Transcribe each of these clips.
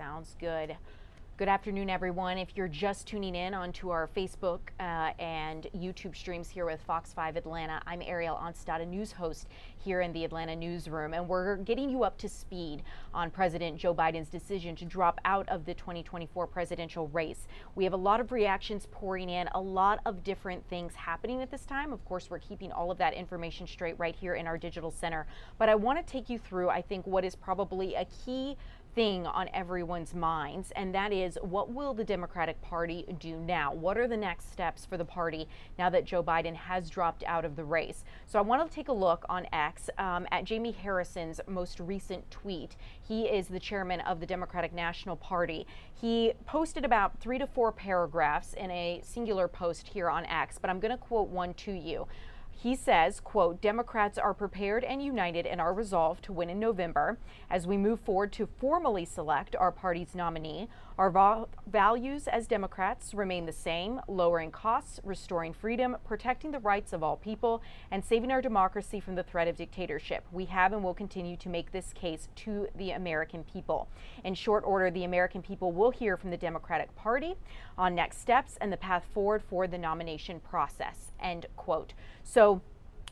Sounds good. Good afternoon, everyone. If you're just tuning in onto our Facebook and YouTube streams here with Fox 5 Atlanta, I'm Ariel Onstad, a news host here in the Atlanta newsroom, and we're getting you up to speed on President Joe Biden's decision to drop out of the 2024 presidential race. We have a lot of reactions pouring in, a lot of different things happening at this time. Of course, we're keeping all of that information straight right here in our digital center, but I want to take you through, I think, what is probably a key thing on everyone's minds, and that is, what will the Democratic Party do now? What are the next steps for the party now that Joe Biden has dropped out of the race? So I want to take a look on X at Jamie Harrison's most recent tweet. He is the chairman of the Democratic National Party. He posted about 3 to 4 paragraphs in a singular post here on X, but I'm going to quote one to you. He says, quote, "Democrats are prepared and united in our resolve to win in November. As we move forward to formally select our party's nominee, our values as Democrats remain the same: lowering costs, restoring freedom, protecting the rights of all people, and saving our democracy from the threat of dictatorship. We have and will continue to make this case to the American people. In short order, the American people will hear from the Democratic Party on next steps and the path forward for the nomination process," end quote. So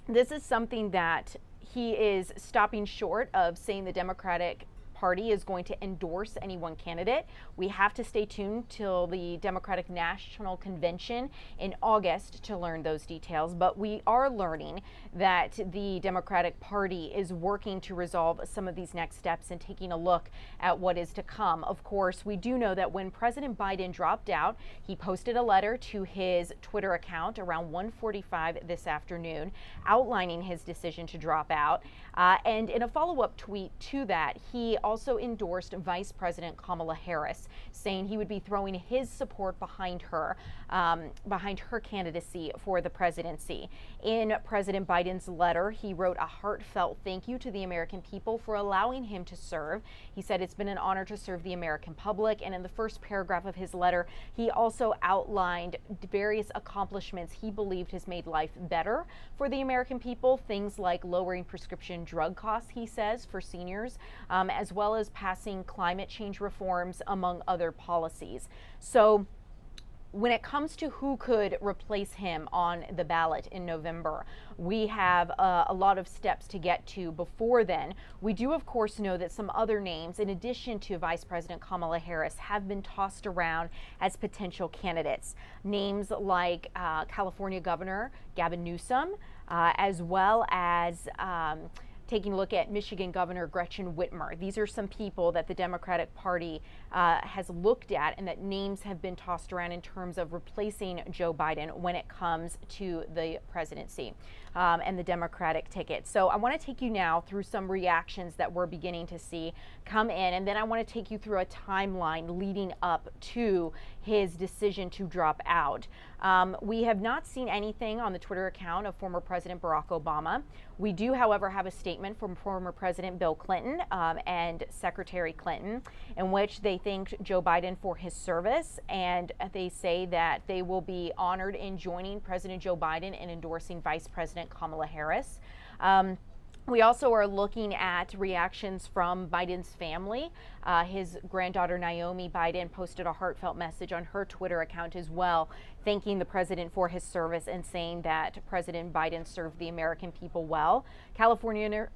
this is something that he is stopping short of saying the Democratic Party is going to endorse any one candidate. We have to stay tuned till the Democratic National Convention in August to learn those details, but we are learning that the Democratic Party is working to resolve some of these next steps and taking a look at what is to come. Of course, we do know that when President Biden dropped out, he posted a letter to his Twitter account around 1:45 this afternoon outlining his decision to drop out. And in a follow-up tweet to that, he also endorsed Vice President Kamala Harris, saying he would be throwing his support behind her candidacy for the presidency. In President Biden's letter, he wrote a heartfelt thank you to the American people for allowing him to serve. He said it's been an honor to serve the American public. And in the first paragraph of his letter, he also outlined various accomplishments he believed has made life better for the American people. Things like lowering prescription drug costs, he says, for seniors, as well as passing climate change reforms, among other policies. So when it comes to who could replace him on the ballot in November, we have a lot of steps to get to before then. We do, of course, know that some other names, in addition to Vice President Kamala Harris, have been tossed around as potential candidates. Names like California Governor Gavin Newsom, as well as taking a look at Michigan Governor Gretchen Whitmer. These are some people that the Democratic Party has looked at and that names have been tossed around in terms of replacing Joe Biden when it comes to the presidency and the Democratic ticket. So I want to take you now through some reactions that we're beginning to see come in, and then I want to take you through a timeline leading up to his decision to drop out. We have not seen anything on the Twitter account of former President Barack Obama. We do, however, have a statement from former President Bill Clinton and Secretary Clinton, in which they thanked Joe Biden for his service, and they say that they will be honored in joining President Joe Biden in endorsing Vice President Kamala Harris. We also are looking at reactions from Biden's family. His granddaughter Naomi Biden posted a heartfelt message on her Twitter account as well, thanking the president for his service and saying that President Biden served the American people well. California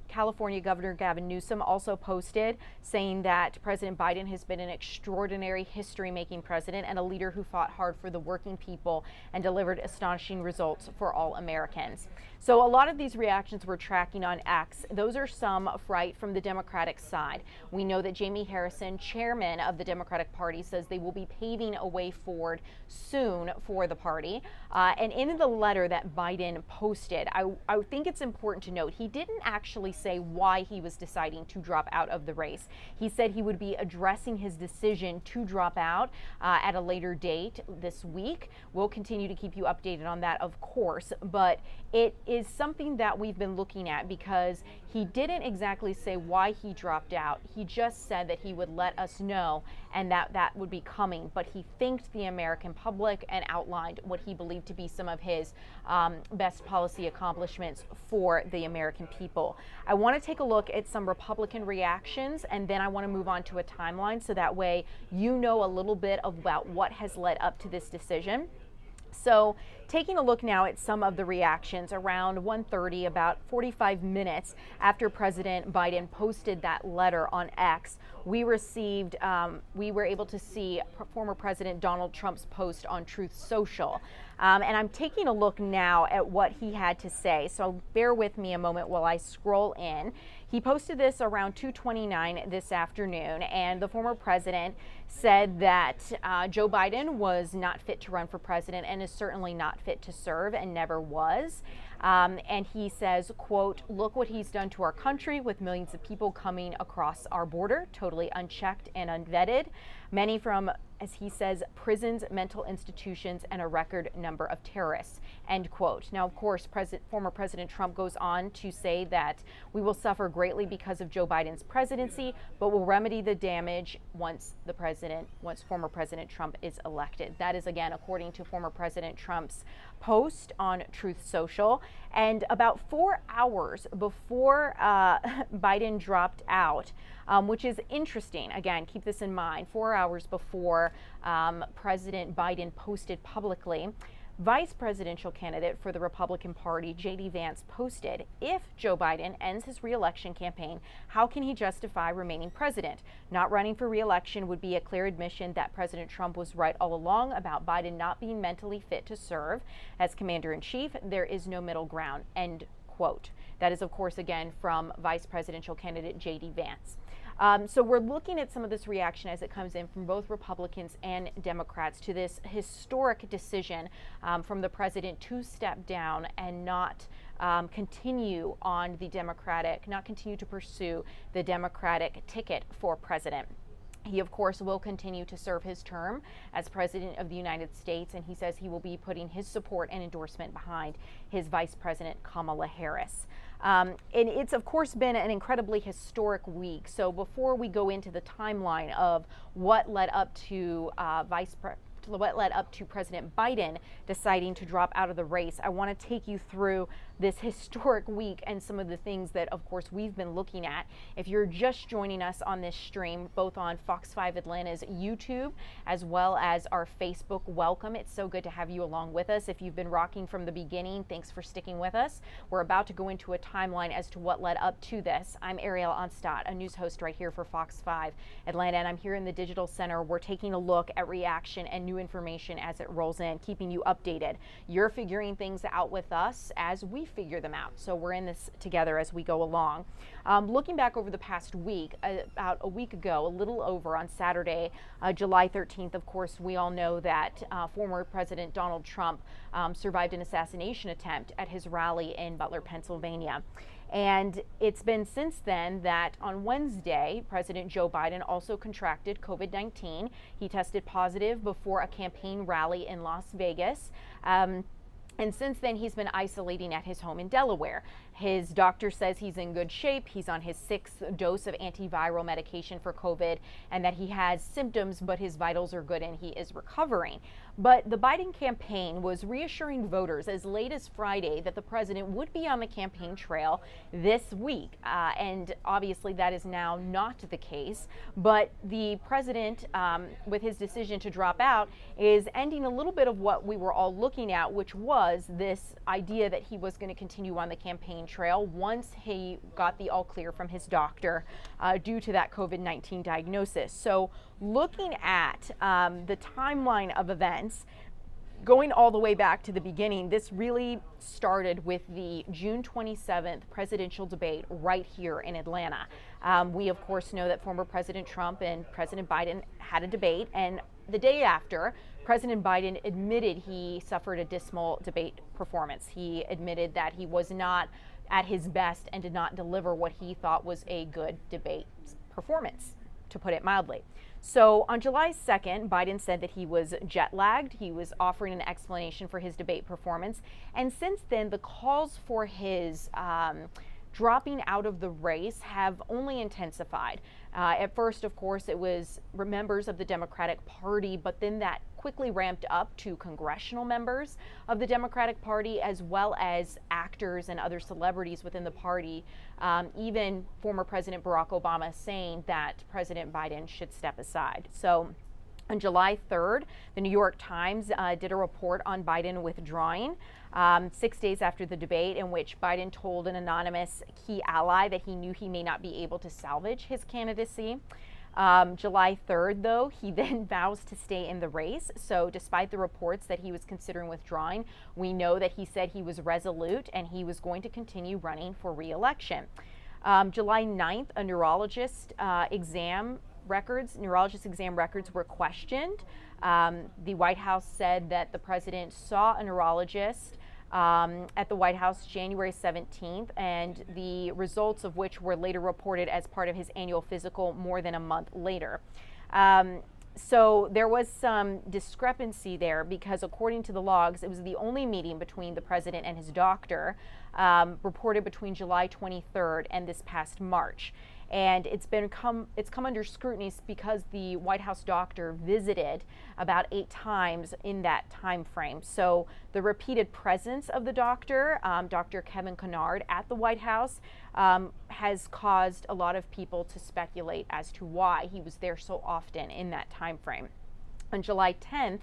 Governor Gavin Newsom also posted saying that President Biden has been an extraordinary history-making president and a leader who fought hard for the working people and delivered astonishing results for all Americans. So a lot of these reactions we're tracking on X. Those are some right from the Democratic side. We know that Jamie Harrison, chairman of the Democratic Party, says they will be paving a way forward soon for the party. And in the letter that Biden posted, I think it's important to note he didn't actually say why he was deciding to drop out of the race. He said he would be addressing his decision to drop out at a later date this week. We'll continue to keep you updated on that, of course, but it is something that we've been looking at because he didn't exactly say why he dropped out. He just said that he would let us know and that would be coming, but he thanked the American public and outlined what he believed to be some of his best policy accomplishments for the American people. I I want to take a look at some Republican reactions, and then I want to move on to a timeline so that way you know a little bit about what has led up to this decision. So taking a look now at some of the reactions around 1:30, about 45 minutes after President Biden posted that letter on X, we were able to see former President Donald Trump's post on Truth Social. And I'm taking a look now at what he had to say. So bear with me a moment while I scroll in. He posted this around 2:29 this afternoon, and the former president said that Joe Biden was not fit to run for president and is certainly not fit to serve and never was. And he says, quote, "Look what he's done to our country with millions of people coming across our border, totally unchecked and unvetted. Many from, as he says, prisons, mental institutions, and a record number of terrorists," end quote. Now, of course, former President Trump goes on to say that we will suffer greatly because of Joe Biden's presidency, but will remedy the damage once former President Trump is elected. That is, again, according to former President Trump's post on Truth Social. And about 4 hours before Biden dropped out, which is interesting. Again, keep this in mind. 4 hours before President Biden posted publicly, Vice presidential candidate for the Republican Party, J.D. Vance, posted, "If Joe Biden ends his re-election campaign, how can he justify remaining president? Not running for re-election would be a clear admission that President Trump was right all along about Biden not being mentally fit to serve as commander-in-chief. There is no middle ground," end quote. That is, of course, again, from Vice presidential candidate J.D. Vance. So we're looking at some of this reaction as it comes in from both Republicans and Democrats to this historic decision from the president to step down and not continue to pursue the Democratic ticket for president. He, of course, will continue to serve his term as president of the United States, and he says he will be putting his support and endorsement behind his vice president, Kamala Harris. And it's, of course, been an incredibly historic week. So before we go into the timeline of what led up to President Biden deciding to drop out of the race, I want to take you through this historic week and some of the things that, of course, we've been looking at. If you're just joining us on this stream, both on Fox 5 Atlanta's YouTube as well as our Facebook, welcome. It's so good to have you along with us. If you've been rocking from the beginning, thanks for sticking with us. We're about to go into a timeline as to what led up to this. I'm Ariel Onstadt, a news host right here for Fox 5 Atlanta, and I'm here in the Digital Center. We're taking a look at reaction and new information as it rolls in, keeping you updated. You're figuring things out with us as we figure them out. So we're in this together as we go along. Looking back over the past week, about a week ago, a little over, on Saturday, July 13th, of course, we all know that former President Donald Trump survived an assassination attempt at his rally in Butler, Pennsylvania. And it's been since then that on Wednesday, President Joe Biden also contracted COVID-19. He tested positive before a campaign rally in Las Vegas. And since then, he's been isolating at his home in Delaware. His doctor says he's in good shape. He's on his 6th dose of antiviral medication for COVID, and that he has symptoms, but his vitals are good and he is recovering. But the Biden campaign was reassuring voters as late as Friday that the president would be on the campaign trail this week. And obviously that is now not the case. But the president, with his decision to drop out, is ending a little bit of what we were all looking at, which was this idea that he was going to continue on the campaign trail once he got the all clear from his doctor due to that COVID-19 diagnosis. So looking at the timeline of events, going all the way back to the beginning, this really started with the June 27th presidential debate right here in Atlanta. We, of course, know that former President Trump and President Biden had a debate, and the day after, President Biden admitted he suffered a dismal debate performance. He admitted that he was not at his best and did not deliver what he thought was a good debate performance, to put it mildly. So on July 2nd, Biden said that he was jet lagged. He was offering an explanation for his debate performance. And since then, the calls for his dropping out of the race have only intensified. At first, of course, it was members of the Democratic Party, but then that quickly ramped up to congressional members of the Democratic Party, as well as actors and other celebrities within the party, even former President Barack Obama saying that President Biden should step aside. So on July 3rd, the New York Times did a report on Biden withdrawing 6 days after the debate, in which Biden told an anonymous key ally that he knew he may not be able to salvage his candidacy. July 3rd, though, he then vows to stay in the race. So despite the reports that he was considering withdrawing, we know that he said he was resolute and he was going to continue running for re-election. July 9th, a neurologist exam records were questioned. The White House said that the president saw a neurologist at the White House January 17th, and the results of which were later reported as part of his annual physical more than a month later. So there was some discrepancy there, because according to the logs, it was the only meeting between the president and his doctor reported between July 23rd and this past March. And it's come under scrutiny because the White House doctor visited about 8 times in that time frame. So the repeated presence of the doctor, Dr. Kevin Kennard, at the White House has caused a lot of people to speculate as to why he was there so often in that time frame. On July 10th,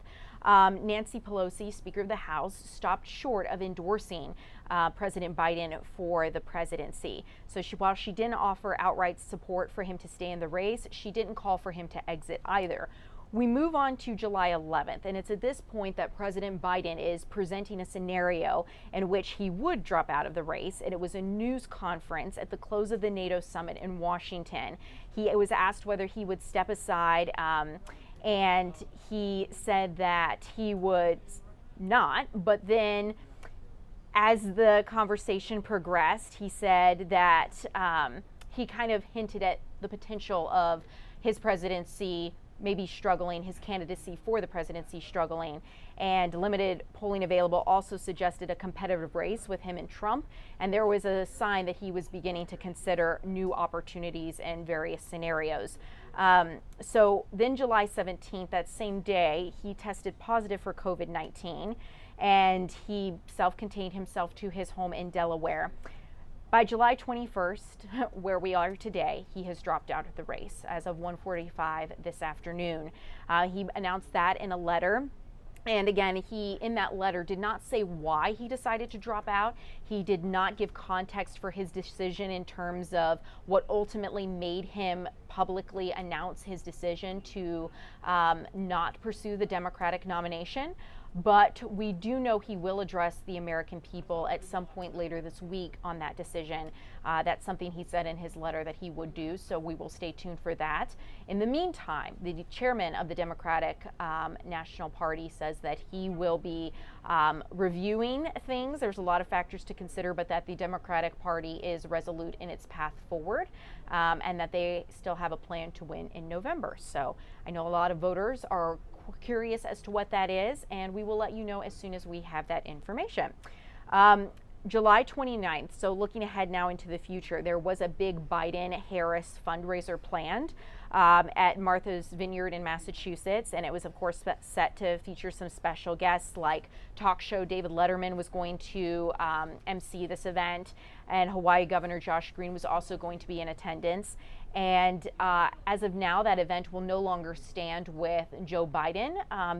Nancy Pelosi, Speaker of the House, stopped short of endorsing President Biden for the presidency. So while she didn't offer outright support for him to stay in the race, she didn't call for him to exit either. We move on to July 11th, and it's at this point that President Biden is presenting a scenario in which he would drop out of the race, and it was a news conference at the close of the NATO summit in Washington. He was asked whether he would step aside, and he said that he would not, but then as the conversation progressed, he said that he kind of hinted at the potential of his presidency maybe struggling, his candidacy for the presidency struggling, and limited polling available also suggested a competitive race with him and Trump, and there was a sign that he was beginning to consider new opportunities in various scenarios. So then July 17th, that same day, he tested positive for COVID-19, and he self-contained himself to his home in Delaware. By July 21st, where we are today, he has dropped out of the race as of 1:45 this afternoon. He announced that in a letter. And again, he, in that letter, did not say why he decided to drop out. He did not give context for his decision in terms of what ultimately made him publicly announce his decision to not pursue the Democratic nomination. But we do know he will address the American people at some point later this week on that decision. That's something he said in his letter that he would do, so we will stay tuned for that. In the meantime, the chairman of the Democratic National Party says that he will be reviewing things. There's a lot of factors to consider, but that the Democratic Party is resolute in its path forward, and that they still have a plan to win in November. So I know a lot of voters are curious as to what that is, and we will let you know as soon as we have that information. July 29th, so looking ahead now into the future, there was a big Biden-Harris fundraiser planned at Martha's Vineyard in Massachusetts, and it was, of course, set to feature some special guests like talk show David Letterman was going to MC this event, and Hawaii Governor Josh Green was also going to be in attendance. And as of now, that event will no longer stand with Joe Biden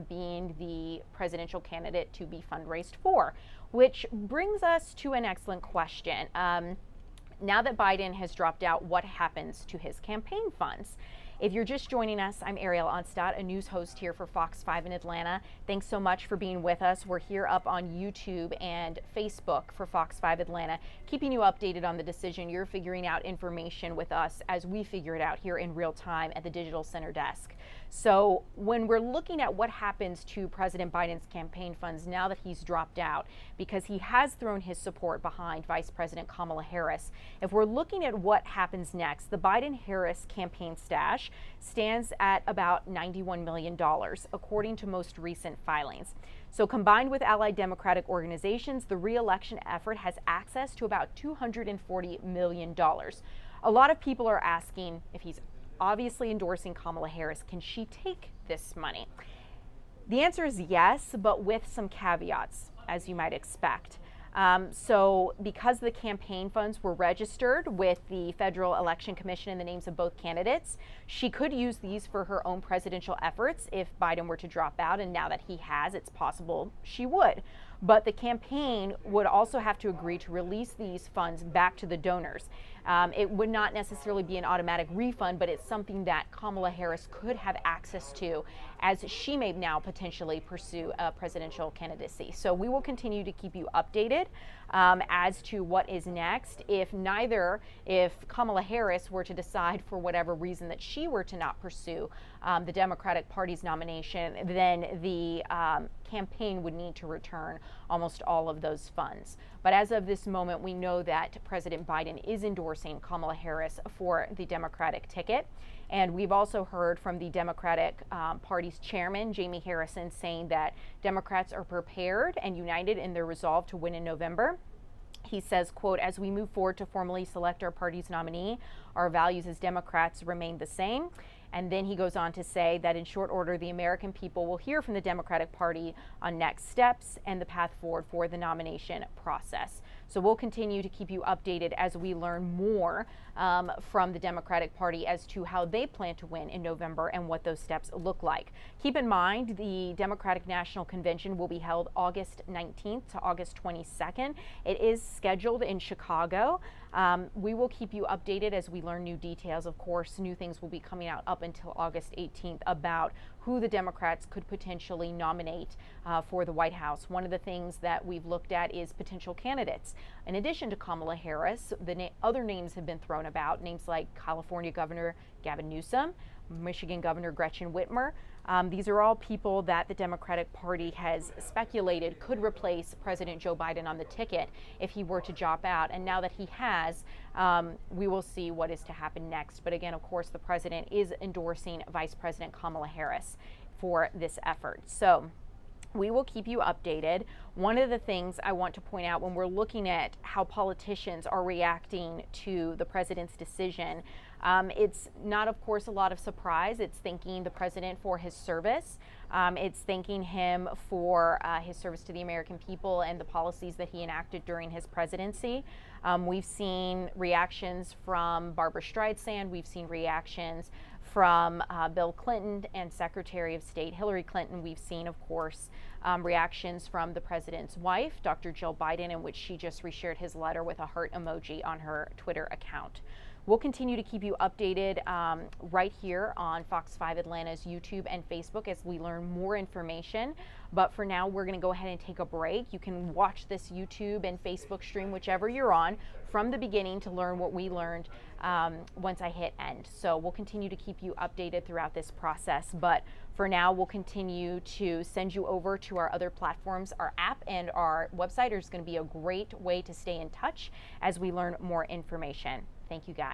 being the presidential candidate to be fundraised for, which brings us to an excellent question. Now that Biden has dropped out, what happens to his campaign funds? If you're just joining us, I'm Ariel Onstadt, a news host here for Fox 5 in Atlanta. Thanks so much for being with us. We're here up on YouTube and Facebook for Fox 5 Atlanta, keeping you updated on the decision. You're figuring out information with us as we figure it out here in real time at the Digital Center desk. So when we're looking at what happens to President Biden's campaign funds now that he's dropped out, because he has thrown his support behind Vice President Kamala Harris, if we're looking at what happens next, the Biden-Harris campaign stash stands at about $91 million, according to most recent filings. So combined with allied Democratic organizations, the re-election effort has access to about $240 million. A lot of people are asking if he's obviously endorsing Kamala Harris. Can she take this money? The answer is yes, but with some caveats, as you might expect. So because the campaign funds were registered with the Federal Election Commission in the names of both candidates, she could use these for her own presidential efforts if Biden were to drop out, and now that he has, it's possible she would. But the campaign would also have to agree to release these funds back to the donors. It would not necessarily be an automatic refund, but it's something that Kamala Harris could have access to as she may now potentially pursue a presidential candidacy. So we will continue to keep you updated as to what is next. If Kamala Harris were to decide for whatever reason that she were to not pursue the Democratic Party's nomination, then the campaign would need to return almost all of those funds. But as of this moment, we know that President Biden is endorsing Kamala Harris for the Democratic ticket. And we've also heard from the Democratic Party's chairman, Jamie Harrison, saying that Democrats are prepared and united in their resolve to win in November. He says, quote, "As we move forward to formally select our party's nominee, our values as Democrats remain the same." And then he goes on to say that in short order, the American people will hear from the Democratic Party on next steps and the path forward for the nomination process. So we'll continue to keep you updated as we learn more from the Democratic Party as to how they plan to win in November and what those steps look like. Keep in mind, the Democratic National Convention will be held August 19th to August 22nd. It is scheduled in Chicago. We will keep you updated as we learn new details. Of course, new things will be coming out up until August 18th about who the Democrats could potentially nominate for the White House. One of the things that we've looked at is potential candidates. In addition to Kamala Harris, other names have been thrown about, names like California Governor Gavin Newsom, Michigan Governor Gretchen Whitmer. These are all people that the Democratic Party has speculated could replace President Joe Biden on the ticket if he were to drop out. And now that he has, we will see what is to happen next. But again, of course, the president is endorsing Vice President Kamala Harris for this effort. So we will keep you updated. One of the things I want to point out when we're looking at how politicians are reacting to the president's decision, it's not, of course, a lot of surprise. It's thanking the president for his service. It's thanking him for his service to the American people and the policies that he enacted during his presidency. We've seen reactions from Barbara Streisand. We've seen reactions from Bill Clinton and Secretary of State Hillary Clinton. We've seen, of course, reactions from the president's wife, Dr. Jill Biden, in which she just reshared his letter with a heart emoji on her Twitter account. We'll continue to keep you updated right here on Fox 5 Atlanta's YouTube and Facebook as we learn more information. But for now, we're going to go ahead and take a break. You can watch this YouTube and Facebook stream, whichever you're on, from the beginning to learn what we learned once I hit end. So we'll continue to keep you updated throughout this process. But for now, we'll continue to send you over to our other platforms. Our app and our website is going to be a great way to stay in touch as we learn more information. Thank you, guys.